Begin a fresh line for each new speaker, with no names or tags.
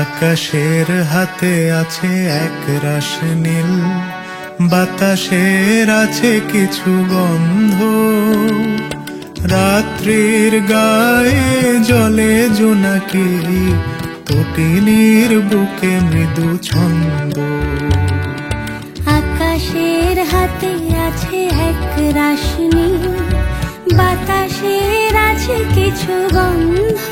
আকাশের হাতে আছে এক রাশ নীল, বাতাসের আছে কিছু গন্ধ, রাত্রির গায়ে জলে জোনাকি, তটিনীর বুকে মৃদু ছন্দ।
আকাশের হাতে আছে এক রাশ নীল, বাতাসের আছে কিছু গন্ধ,